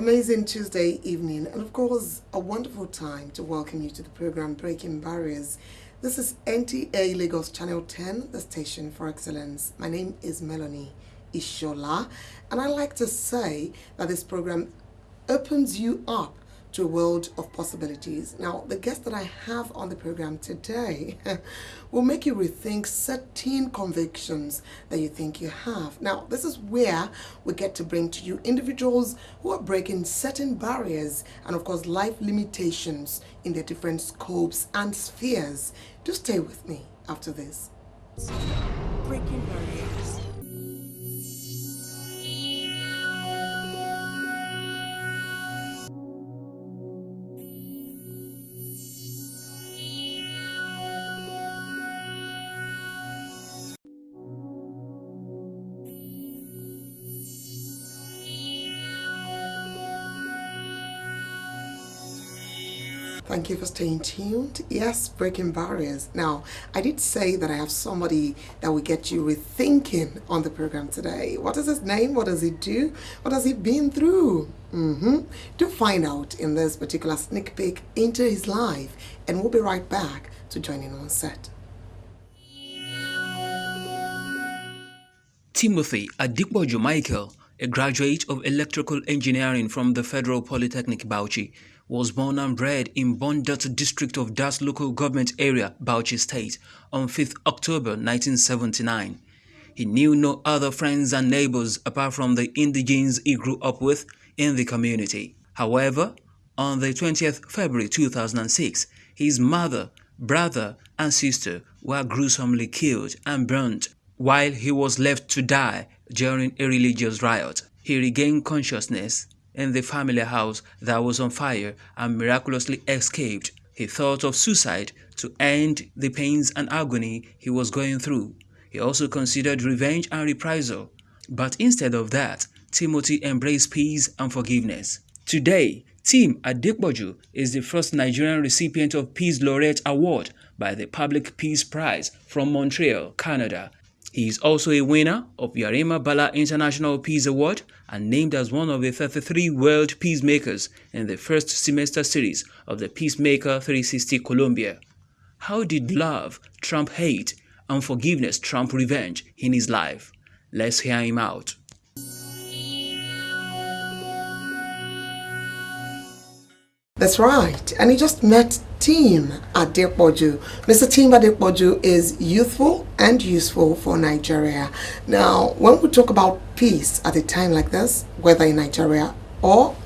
amazing Tuesday evening, and of course, a wonderful time to welcome you to the program Breaking Barriers. This is NTA Lagos Channel 10, the station for excellence. My name is Melanie Ishola, and I like to say that this program opens you up to a world of possibilities. Now, the guest that I have on the program today will make you rethink certain convictions that you think you have. Now, this is where we get to bring to you individuals who are breaking certain barriers and, of course, life limitations in their different scopes and spheres. Do stay with me after this. Breaking barriers. Thank you for staying tuned. Yes, breaking barriers. Now, I did say that I have somebody that will get you rethinking on the program today. What is his name? What does he do? What has he been through? Do find out in this particular sneak peek into his life, and we'll be right back to join in on set. Timothy Adepoju Michael, a graduate of electrical engineering from the Federal Polytechnic Bauchi, was born and bred in Bondat district of Das local government area, Bauchi State, on 5th October 1979. He knew no other friends and neighbors apart from the indigenes he grew up with in the community. However, on the 20th February 2006, his mother, brother, and sister were gruesomely killed and burnt while he was left to die during a religious riot. He regained consciousness in the family house that was on fire and miraculously escaped. He thought of suicide to end the pains and agony he was going through. He also considered revenge and reprisal. But instead of that, Timothy embraced peace and forgiveness. Today, Tim Adepoju is the first Nigerian recipient of Peace Laureate Award by the Public Peace Prize from Montreal, Canada. He is also a winner of Yarima Bala International Peace Award and named as one of the 33 World Peacemakers in the first semester series of the Peacemaker 360 Colombia. How did love trump hate and forgiveness trump revenge in his life? Let's hear him out. That's right, and he just met Tim Adepoju. Mr. Tim Adepoju is youthful and useful for Nigeria. Now, when we talk about peace at a time like this, whether in Nigeria or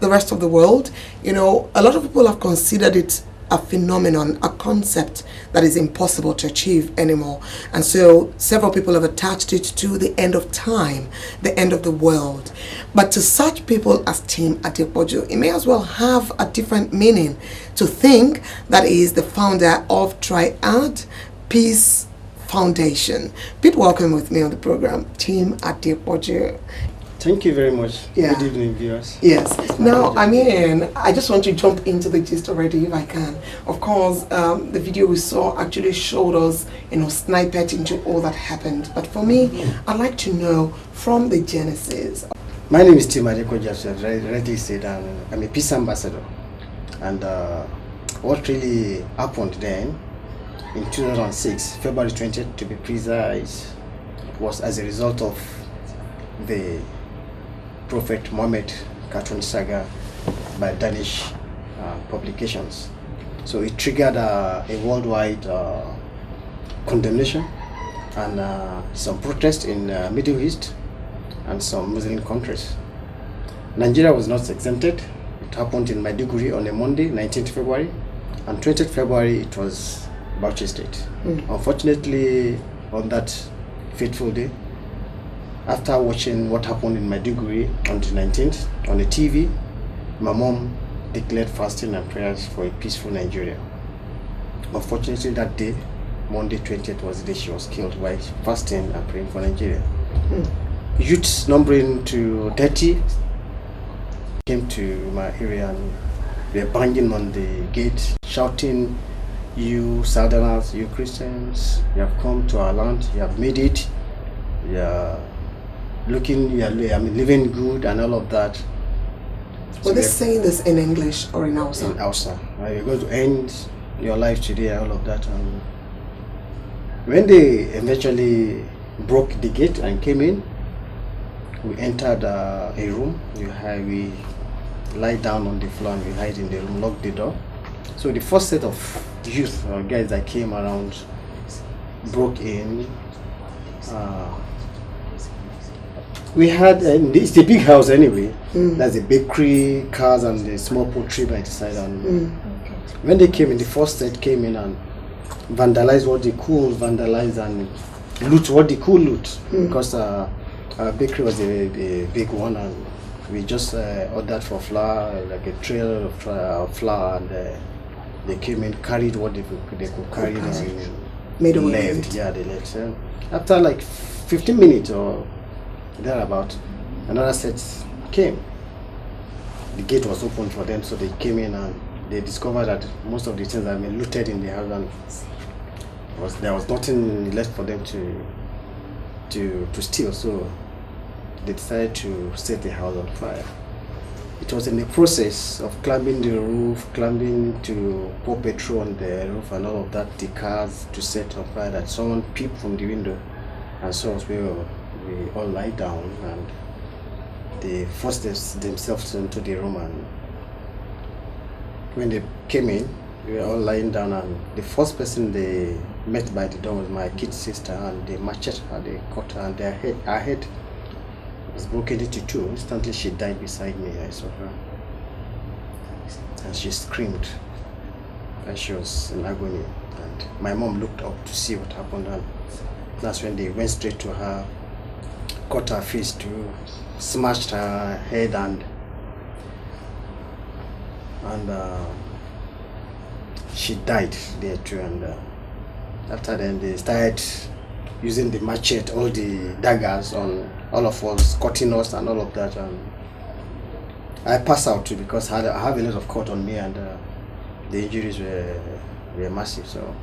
the rest of the world, a lot of people have considered it a phenomenon, a concept that is impossible to achieve anymore. And so several people have attached it to the end of time, the end of the world. But to such people as Tim Adepoju, it may as well have a different meaning to think that he is the founder of Triad Peace Foundation. Pete, welcome with me on the program, Tim Adepoju. Thank you very much. Yeah. Good evening, viewers. Yes. Now, I just want to jump into the gist already if I can. Of course, the video we saw actually showed us, snippet into all that happened. But for me, I'd like to know from the genesis. My name is Tim Adepoju, as you already said, and I'm a peace ambassador. And what really happened then, in 2006, February 20th to be precise, was as a result of the Prophet Muhammad cartoon saga by Danish publications. So it triggered a worldwide condemnation and some protests in Middle East and some Muslim countries. Nigeria was not exempted. It happened in Maiduguri on a Monday, 19th February, and 20th February it was Bauchi State. Unfortunately, on that fateful day, after watching what happened in Maiduguri on the 19th on the TV, my mom declared fasting and prayers for a peaceful Nigeria. Unfortunately, that day, Monday 20th, was the day she was killed by fasting and praying for Nigeria. Youths numbering to 30 came to my area and they were banging on the gate, shouting, "You Southerners, you Christians, you have come to our land, you have made it, you are living good," and all of that. Were they saying this in English or in Hausa? In Hausa. You're going to end your life today, all of that. And when they eventually broke the gate and came in, we entered a room. We lie down on the floor and we hide in the room, lock the door. So the first set of youth or guys that came around broke in. We had, it's a big house anyway. There's a bakery, cars, and a small poultry by the side. And when they came in, the first set came in and vandalized what they could vandalize and loot what they could loot. Because our bakery was a big one, and we just ordered for flour, like a trailer of flour, and they came in, carried what they could carry, and made away left. with it. Yeah, they left. So after like 15 minutes or thereabout, another set came. The gate was open for them, so they came in and they discovered that most of the things had been looted in the house, and there was nothing left for them to steal. So they decided to set the house on fire. It was in the process of climbing the roof, climbing to pour petrol on the roof and all of that, the cars to set on fire, that someone peeped from the window and saw us. We all lie down, and they forced themselves into the room, and when they came in, we were all lying down, and the first person they met by the door was my kid sister, and they macheted her, they cut her, and her head was broken into two. Instantly she died beside me. I saw her, and she screamed, and she was in agony, and my mom looked up to see what happened, and that's when they went straight to her, cut her face too, smashed her head, and she died there too. And after then they started using the machete, all the daggers on all of us, cutting us and all of that, and I passed out too because I have a lot of cut on me, and the injuries were massive. So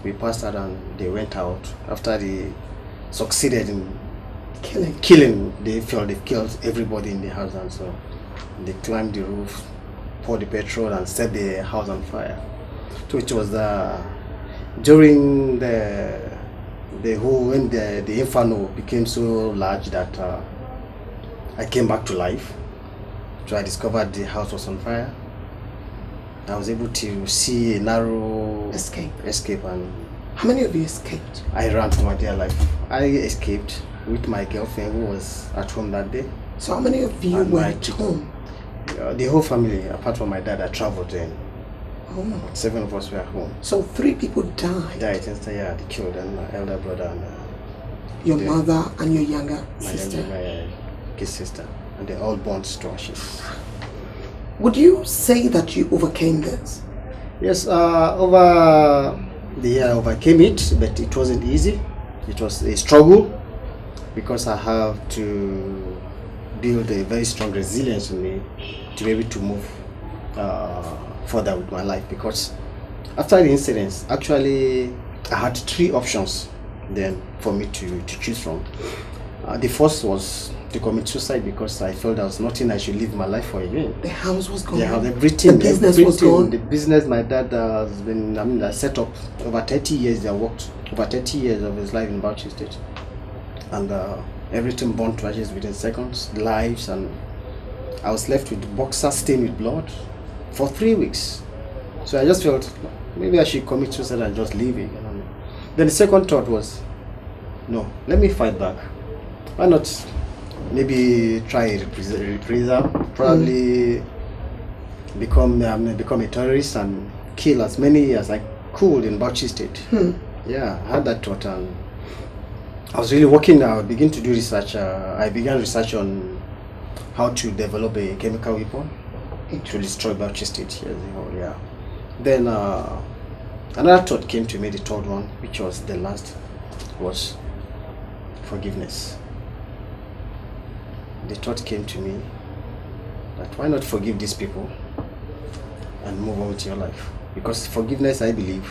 we passed out and they went out. After they succeeded in killing, they felt they've killed everybody in the house, and so they climbed the roof, poured the petrol, and set the house on fire. So it was during the whole, when the inferno became so large that I came back to life. So I discovered the house was on fire. I was able to see a narrow escape. And how many of you escaped? I ran for my dear life. I escaped with my girlfriend who was at home that day. So how many of you were at home? The whole family, apart from my dad, I traveled then. Oh. 7 of us were at home. So 3 people died? Died, yeah, they killed, and my elder brother and your mother and your younger sister? My kid sister. And they all burnt to ashes. Would you say that you overcame this? Yes, over the year I overcame it, but it wasn't easy. It was a struggle because I have to build a very strong resilience in me to be able to move further with my life. Because after the incidents, actually I had 3 options then for me to choose from. The first was to commit suicide because I felt there was nothing I should live my life for again. The house was gone. Yeah, everything. The business was gone. The business my dad has been, I set up over 30 years. I worked over 30 years of his life in Bauchi State. And everything burned to ashes within seconds, lives, and I was left with boxers stained with blood for 3 weeks. So I just felt maybe I should commit suicide and just leave it. Then the second thought was, no, let me fight back. Why not maybe try a reprisal, probably become a terrorist and kill as many as I could in Bauchi State. Yeah, I had that thought, and I was really working. I began to do research. I began research on how to develop a chemical weapon to destroy Bauchi State. Yeah. Then another thought came to me, the third one, which was the last, was forgiveness. The thought came to me that why not forgive these people and move on with your life? Because forgiveness, I believe,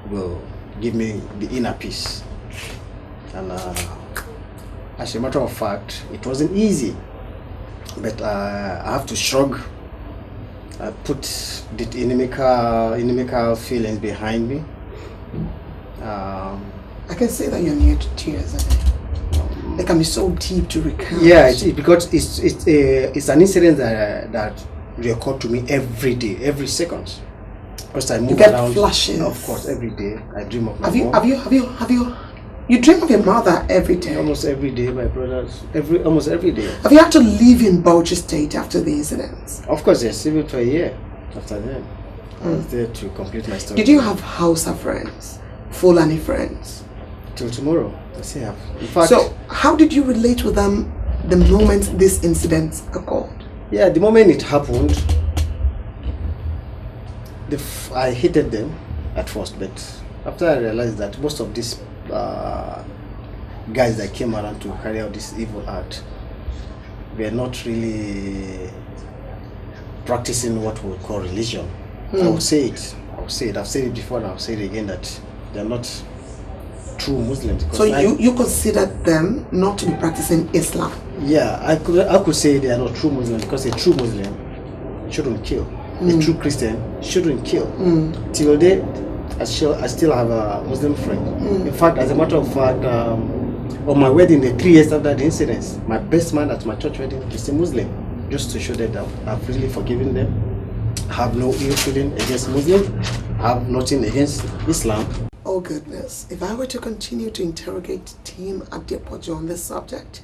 will give me the inner peace. And as a matter of fact, it wasn't easy. but I have to shrug. I put the inimical feelings behind me. I can say that you're near to tears. They can be so deep to recount. Yeah, because it's an incident that reoccurred to me every day, every second. Because I move around. Flashes. Of course, every day I dream of my mom. Have you dream of your mother every day? Almost every day, my brothers. Almost every day. Have you had to live in Bauchi State after the incidents? Of course, yes. Even for a year after that, I was there to complete my story. Did you have Hausa friends, Fulani friends? Till tomorrow, I still have. In fact, so how did you relate with them the moment this incident occurred? Yeah, the moment it happened, I hated them at first, but after I realized that most of these guys that came around to carry out this evil act were not really practicing what we would call religion. I would say it. I've said it before and I'll say it again that they're not true Muslims. So you considered them not to be practicing Islam? Yeah, I could say they are not true Muslims because a true Muslim shouldn't kill. A true Christian shouldn't kill. Till date, I still have a Muslim friend. In fact, as a matter of fact, on my wedding day, 3 years after the incidents, my best man at my church wedding is a Muslim, just to show that I've really forgiven them. I have no ill feeling against Muslims. I have nothing against Islam. Oh goodness, if I were to continue to interrogate Team Adepoju on this subject,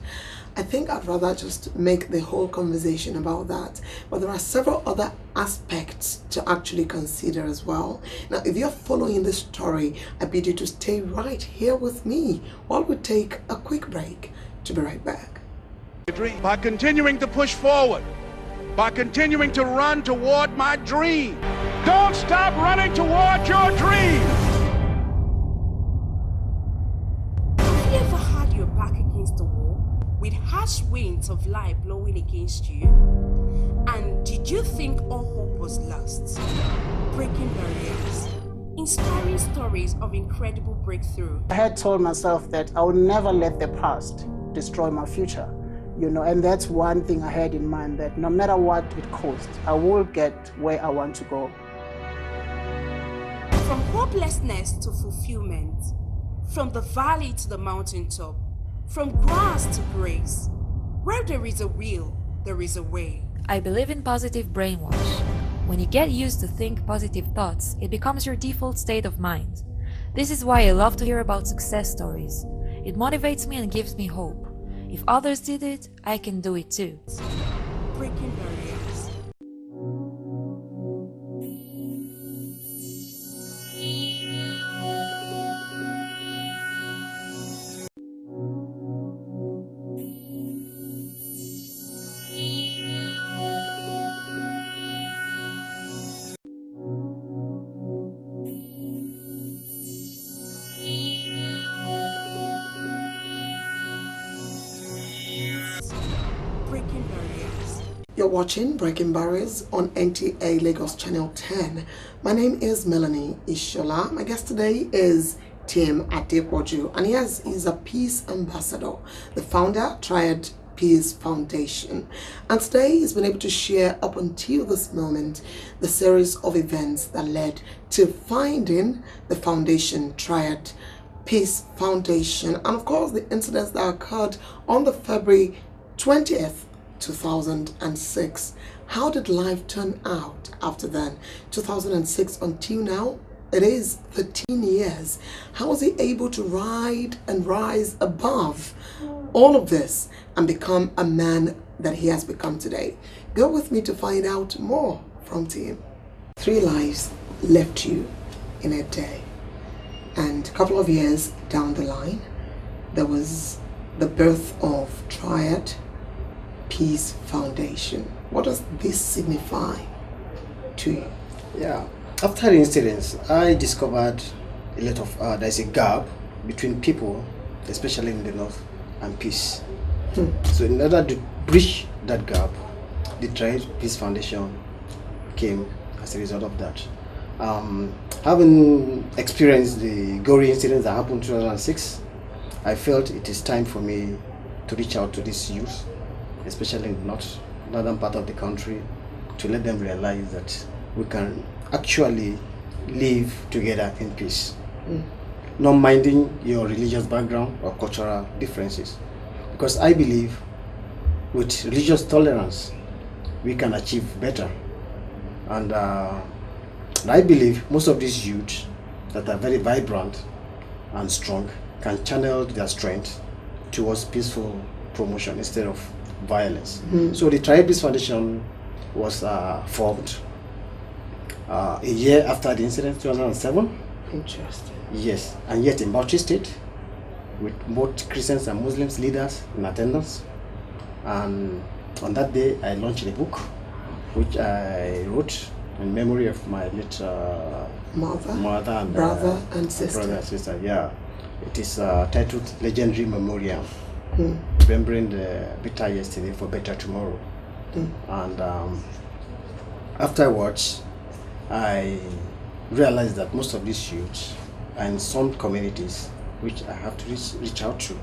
I think I'd rather just make the whole conversation about that. But there are several other aspects to actually consider as well. Now, if you're following this story, I bid you to stay right here with me while we take a quick break. To be right back. By continuing to push forward, by continuing to run toward my dream. Don't stop running toward your dream. Have you ever had your back against the wall with harsh winds of life blowing against you? And did you think all hope was lost? Breaking barriers, inspiring stories of incredible breakthrough. I had told myself that I would never let the past destroy my future, and that's one thing I had in mind, that no matter what it costs, I will get where I want to go. From hopelessness to fulfillment, from the valley to the mountaintop, from grass to grace. Where there is a will, there is a way. I believe in positive brainwash. When you get used to think positive thoughts, it becomes your default state of mind. This is why I love to hear about success stories. It motivates me and gives me hope. If others did it, I can do it too. Breaking barriers. Breaking barriers. You're watching Breaking Barriers on NTA Lagos Channel 10. My name is Melanie Ishola. My guest today is Tim Adepoju, and yes, he's a peace ambassador, the founder, Triad Peace Foundation. And today he's been able to share up until this moment the series of events that led to finding the foundation, Triad Peace Foundation, and of course the incidents that occurred on the February 20th, 2006. How did life turn out after then? 2006 until now, it is 13 years. How was he able to ride and rise above all of this and become a man that he has become today? Go with me to find out more from Tim. 3 lives left you in a day, and a couple of years down the line, there was the birth of Triad Peace Foundation. What does this signify to you? Yeah, after the incidents, I discovered a lot of there's a gap between people, especially in the north, and peace. So in order to bridge that gap, the Triad Peace Foundation came as a result of that. Having experienced the gory incidents that happened in 2006, I felt it is time for me to reach out to these youth, especially in the north, northern part of the country, to let them realize that we can actually live together in peace, not minding your religious background or cultural differences. Because I believe with religious tolerance, we can achieve better. And I believe most of these youth that are very vibrant and strong can channel their strength towards peaceful promotion instead of violence. So the Triad Peace Foundation was formed a year after the incident, 2007. Interesting. Yes, and yet in Bauchi State, with both Christians and Muslims leaders in attendance. And on that day, I launched a book, which I wrote in memory of my late mother and brother and sister. Brother and sister, yeah. It is titled Legendary Memorial, remembering the bitter yesterday for better tomorrow. And afterwards, I realized that most of these youths are in some communities which I have to reach out to,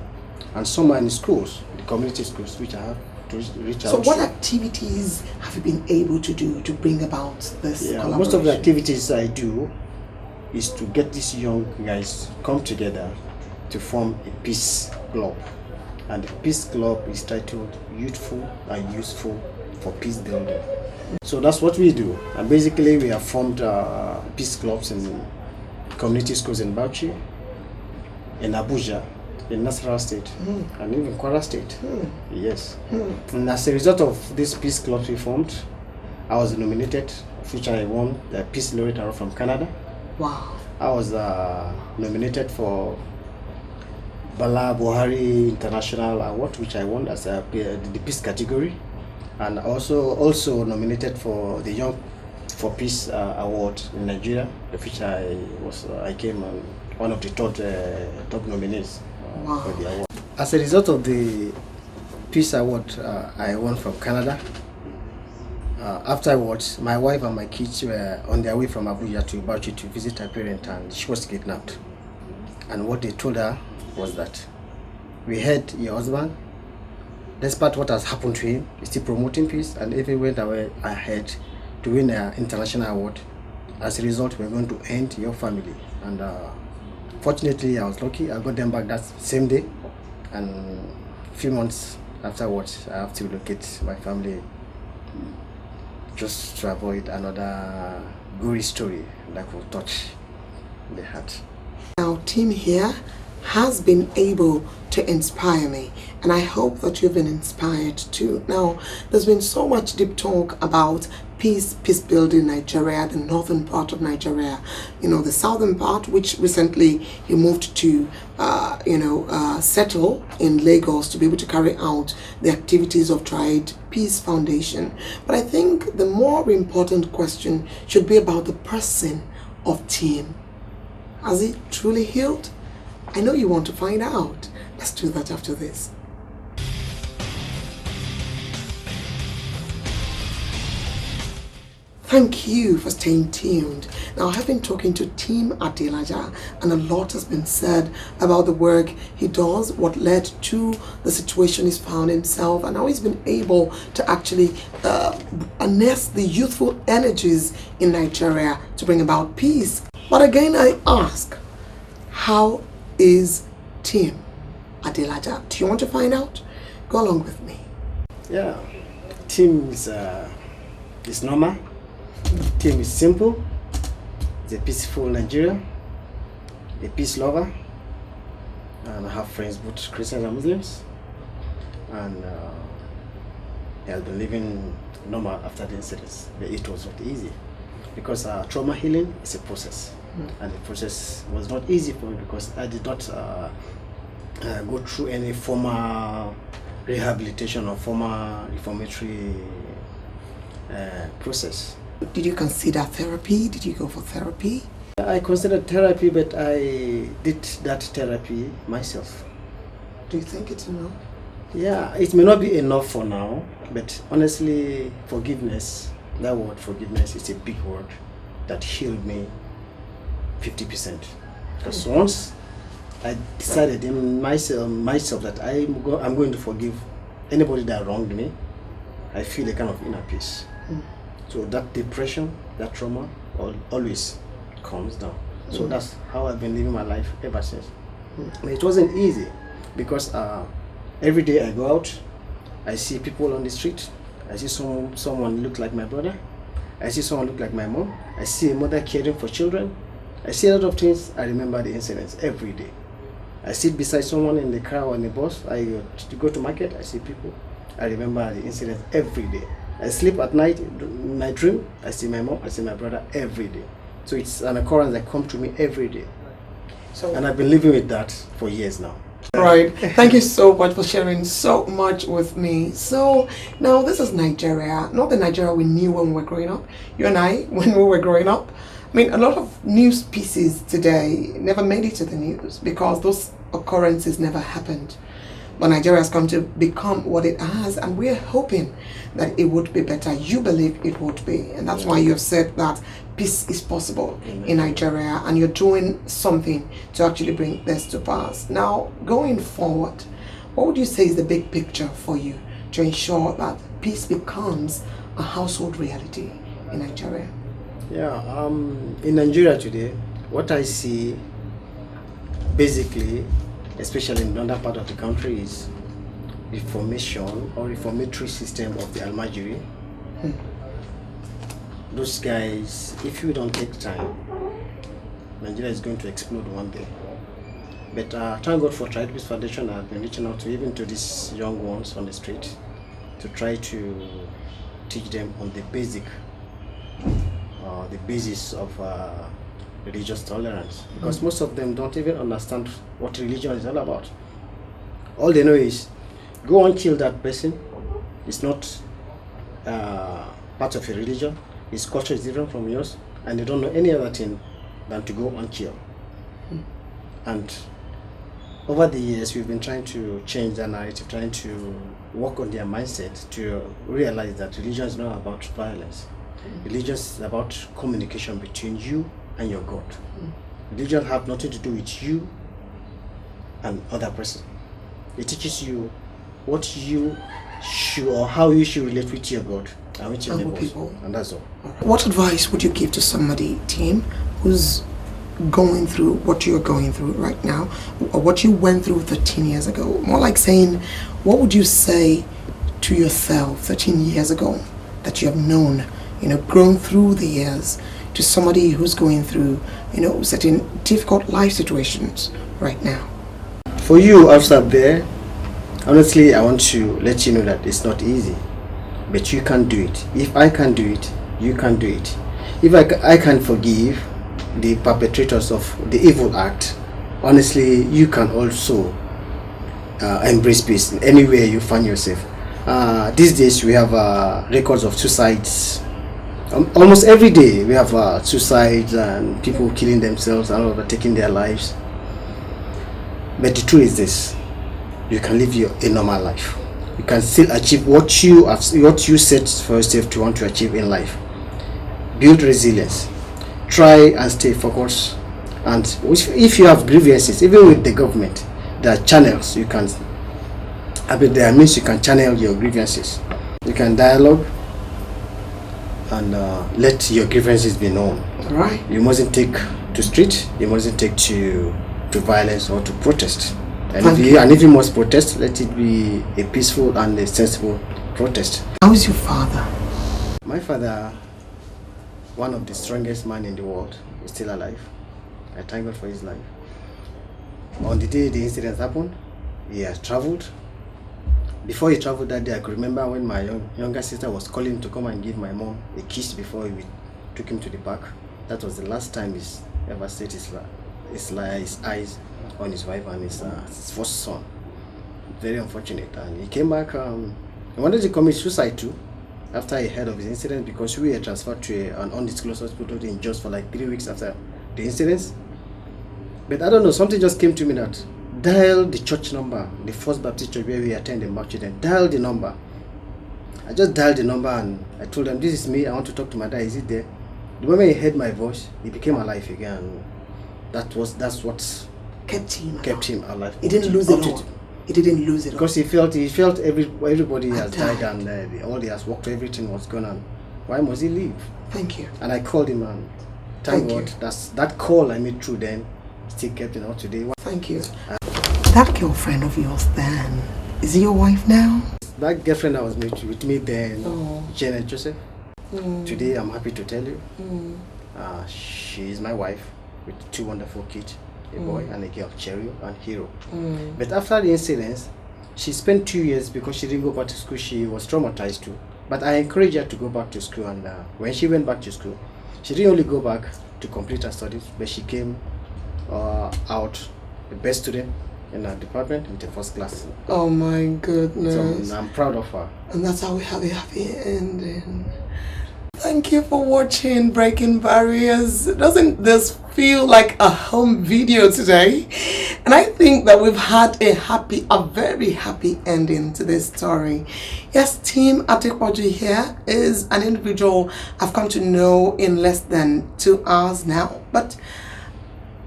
and some are in schools, the community schools, which I have to reach out to. So what activities have you been able to do to bring about this collaboration? Most of the activities I do is to get these young guys come together to form a peace club. And the peace club is titled Youthful and Useful for Peace Building. So that's what we do. And basically we have formed peace clubs in community schools in Bauchi, in Abuja, in Nasarawa State, and even Kwara State. Yes. And as a result of these peace clubs we formed, I was nominated, which I won the Peace Laureate Award from Canada. Wow. I was nominated for Bala Buhari International Award, which I won as the peace category, and also nominated for the Young for Peace Award in Nigeria, which I came on one of the top nominees for the award. As a result of the Peace Award I won from Canada, afterwards my wife and my kids were on their way from Abuja to Bauchi to visit her parents, and she was kidnapped. And what they told her was that we heard your husband, despite what has happened to him, is still promoting peace and even went away ahead to win an international award. As a result, we're going to end your family. And fortunately, I was lucky. I got them back that same day. And a few months afterwards, I have to relocate my family just to avoid another gory story that will touch the heart. Our team here has been able to inspire me, and I hope that you've been inspired too. Now, there's been so much deep talk about peace building Nigeria, the northern part of Nigeria, the southern part, which recently you moved to settle in Lagos to be able to carry out the activities of Triad Peace Foundation. But I think the more important question should be about the person of Tim. Has he truly healed? I know you want to find out. Let's do that after this. Thank you for staying tuned. Now, I have been talking to Tim Adelaja, and a lot has been said about the work he does, what led to the situation he's found himself, and how he's been able to actually harness the youthful energies in Nigeria to bring about peace. But again, I ask, how is Tim Adelaja? Do you want to find out? Go along with me. Yeah, Tim is normal. Tim is simple. He's a peaceful Nigerian, a peace lover, and I have friends both Christians and Muslims, and he has been living normal after the incidents. But it was not easy because trauma healing is a process, and the process was not easy for me because I did not go through any formal rehabilitation or formal reformatory process. Did you consider therapy? Did you go for therapy? I considered therapy, but I did that therapy myself. Do you think it's enough? Yeah, it may not be enough for now, but honestly, forgiveness, that word forgiveness is a big word that healed me 50%. Because once I decided in myself that I'm going to forgive anybody that wronged me, I feel a kind of inner peace. So that depression, that trauma, always comes down. So that's how I've been living my life ever since. And it wasn't easy because every day I go out, I see people on the street. I see someone look like my brother. I see someone look like my mom. I see a mother caring for children. I see a lot of things. I remember the incidents every day. I sit beside someone in the car or in the bus. I go to market. I see people. I remember the incidents every day. I sleep at night. In my dream, I see my mom. I see my brother every day. So it's an occurrence that comes to me every day. And I've been living with that for years now. Right. Thank you so much for sharing so much with me. So now this is Nigeria, not the Nigeria we knew when we were growing up. You and I, when we were growing up. I mean, a lot of news pieces today never made it to the news because those occurrences never happened. But Nigeria has come to become what it has, and we're hoping that it would be better. You believe it would be, and that's why you've said that peace is possible in Nigeria, and you're doing something to actually bring this to pass. Now, going forward, what would you say is the big picture for you to ensure that peace becomes a household reality in Nigeria? Yeah, in Nigeria today, what I see basically, especially in the northern part of the country, is reformation or reformatory system of the Almajiri. Those guys, if you don't take time, Nigeria is going to explode one day. But thank God for Tried Peace Foundation. I've been reaching out to even to these young ones on the street to try to teach them on the basis of religious tolerance, because most of them don't even understand what religion is all about. All they know is go and kill that person. It's not part of a religion. His culture is different from yours, and they don't know any other thing than to go and kill. And over the years, we've been trying to change the narrative, trying to work on their mindset to realize that religion is not about violence. Religion is about communication between you and your God. Religion have nothing to do with you and other person. It teaches you what you should or how you should relate with your God and with your neighbors. And that's all. What advice would you give to somebody, team, who's going through what you're going through right now, or what you went through 13 years ago? More like saying, what would you say to yourself 13 years ago that you have known, grown through the years, to somebody who's going through, certain difficult life situations right now? For you outside there, honestly, I want to let you know that it's not easy, but you can do it. If I can do it, you can do it. If I can forgive the perpetrators of the evil act, honestly, you can also embrace peace anywhere you find yourself. These days we have records of suicides. Almost every day we have suicides and people killing themselves and overtaking their lives. But the truth is this: you can live a normal life. You can still achieve what you set for yourself to want to achieve in life. Build resilience. Try and stay focused. And if you have grievances, even with the government, there are channels you can. There are means you can channel your grievances. You can dialogue and let your grievances be known. Right. You mustn't take to street. You mustn't take to violence or to protest. And if you must protest, let it be a peaceful and a sensible protest. How is your father? My father, one of the strongest men in the world, is still alive. I thank God for his life. On the day the incident happened, he has traveled. Before he traveled that day, I could remember when my younger sister was calling him to come and give my mom a kiss before we took him to the park. That was the last time he's ever set his eyes on his wife and his first son. Very unfortunate. And he came back, he wanted to commit suicide too, after he heard of his incident, because we were transferred to an undisclosed hospital in just for like 3 weeks after the incidents. But I don't know, something just came to me that dial the church number, the First Baptist Church where we attend the march, and dial the number. I just dialed the number and I told them, this is me, I want to talk to my dad, is it there? The moment he heard my voice, he became alive again. That's what kept him alive. He didn't lose it all. He didn't lose it all. Because he felt everybody has died. died and all he has worked, everything was gone on. Why must he leave? Thank you. And I called him and Thank thank you. God that call I made through then still kept out today. Thank you. That girlfriend of yours then, is he your wife now? That girlfriend that was with me then, Janet Joseph. Today I'm happy to tell you, she is my wife with 2 wonderful kids, a boy and a girl, Cheryl and Hero. But after the incident, she spent 2 years because she didn't go back to school. She was traumatized too. But I encouraged her to go back to school, and when she went back to school, she didn't only go back to complete her studies, but she came out the best student in our department with the first class. Oh my goodness. So I'm proud of her. And that's how we have a happy ending. Thank you for watching Breaking Barriers. Doesn't this feel like a home video today? And I think that we've had a very happy ending to this story. Yes, Team Adepoju here is an individual I've come to know in less than 2 hours now. But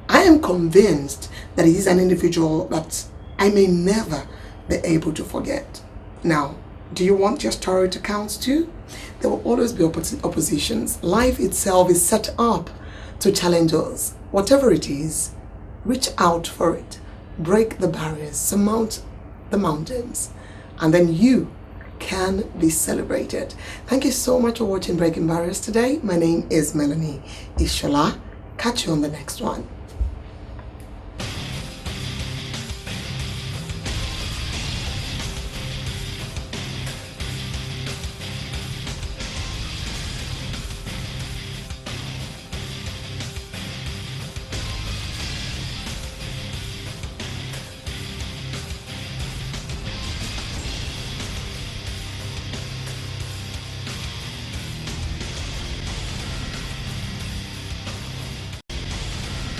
I am convinced that he is an individual that I may never be able to forget. Now, do you want your story to count too? There will always be oppositions. Life itself is set up to challenge us. Whatever it is, reach out for it. Break the barriers, surmount the mountains, and then you can be celebrated. Thank you so much for watching Breaking Barriers today. My name is Melanie Ishola. Catch you on the next one.